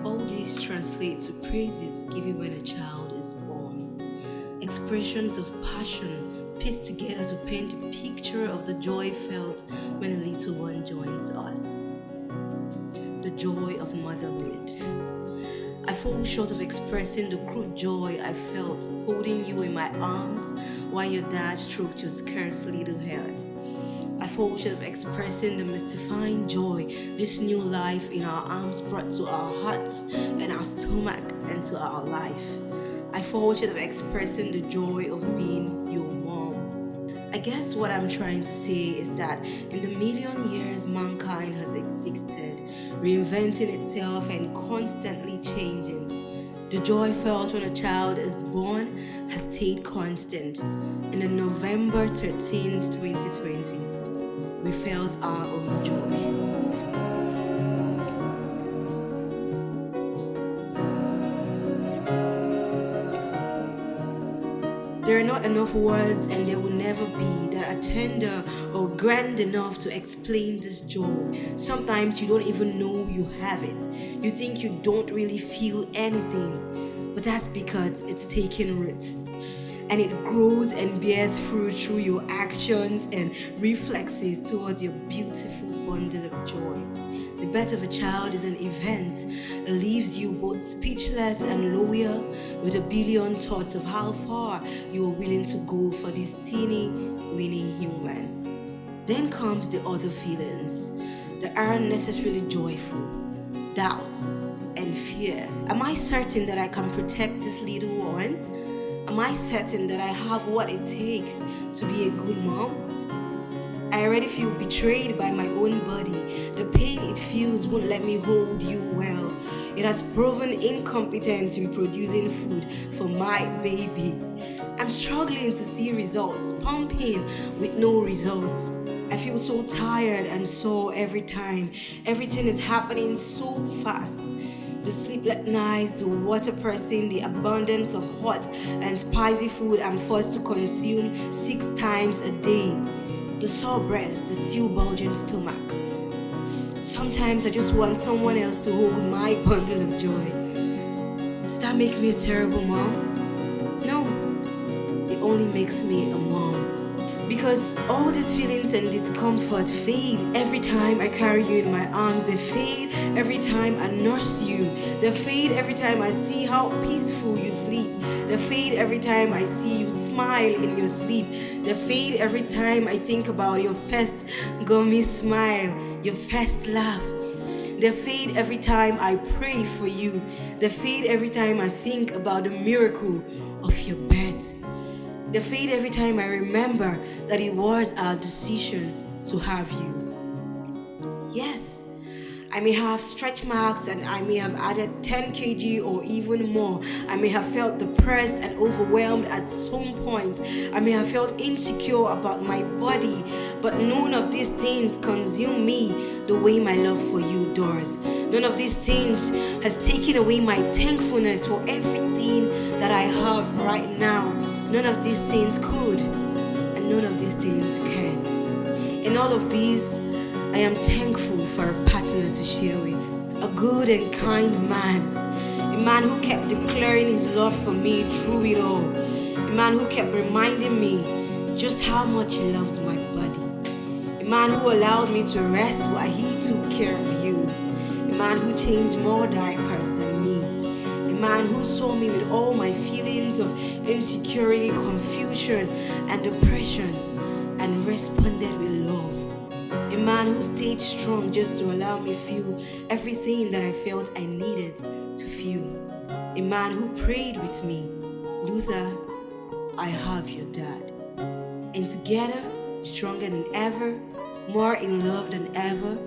All these translate to praises given when a child is born. Expressions of passion pieced together to paint a picture of the joy felt when a little one joins us. The joy of motherhood. I fall short of expressing the crude joy I felt holding you in my arms while your dad stroked your scarce little head. I fall short of expressing the mystifying joy this new life in our arms brought to our hearts and our stomach and to our life. I fall short of expressing the joy of being your mom. I guess what I'm trying to say is that in the million years mankind has existed, reinventing itself and constantly changing, the joy felt when a child is born has stayed constant. And on November 13th, 2020, we felt our own joy. There are not enough words, and there will never be, that are tender or grand enough to explain this joy. Sometimes you don't even know you have it. You think you don't really feel anything, but that's because it's taken roots. And it grows and bears fruit through your actions and reflexes towards your beautiful bundle of joy. The birth of a child is an event that leaves you both speechless and loyal, with a billion thoughts of how far you are willing to go for this teeny, weeny human. Then comes the other feelings that aren't necessarily joyful: doubt and fear. Am I certain that I can protect this little one? Am I certain that I have what it takes to be a good mom? I already feel betrayed by my own body. The pain it feels won't let me hold you well. It has proven incompetent in producing food for my baby. I'm struggling to see results, pumping with no results. I feel so tired and sore every time. Everything is happening so fast. The sleepless nights, the water pressing, the abundance of hot and spicy food I'm forced to consume 6 times a day. The sore breast, the still bulging stomach. Sometimes I just want someone else to hold my bundle of joy. Does that make me a terrible mom? No, it only makes me a mom. Because all these feelings and discomfort fade every time I carry you in my arms. They fade every time I nurse you. They fade every time I see how peaceful you sleep. They fade every time I see you smile in your sleep. They fade every time I think about your first gummy smile, your first laugh. They fade every time I pray for you. They fade every time I think about the miracle of your birth. They fade every time I remember that it was our decision to have you. Yes, I may have stretch marks and I may have added 10 kg or even more. I may have felt depressed and overwhelmed at some point. I may have felt insecure about my body, but none of these things consume me the way my love for you does. None of these things has taken away my thankfulness for everything that I have right now. None of these things could, and none of these things can. In all of these, I am thankful for a partner to share with. A good and kind man. A man who kept declaring his love for me through it all. A man who kept reminding me just how much he loves my body. A man who allowed me to rest while he took care of you. A man who changed more diapers than me. A man who saw me with all my feelings of insecurity, confusion, and depression and responded with love. A man who stayed strong just to allow me feel everything that I felt I needed to feel. A man who prayed with me, Luther, I have your dad. And together, stronger than ever, more in love than ever,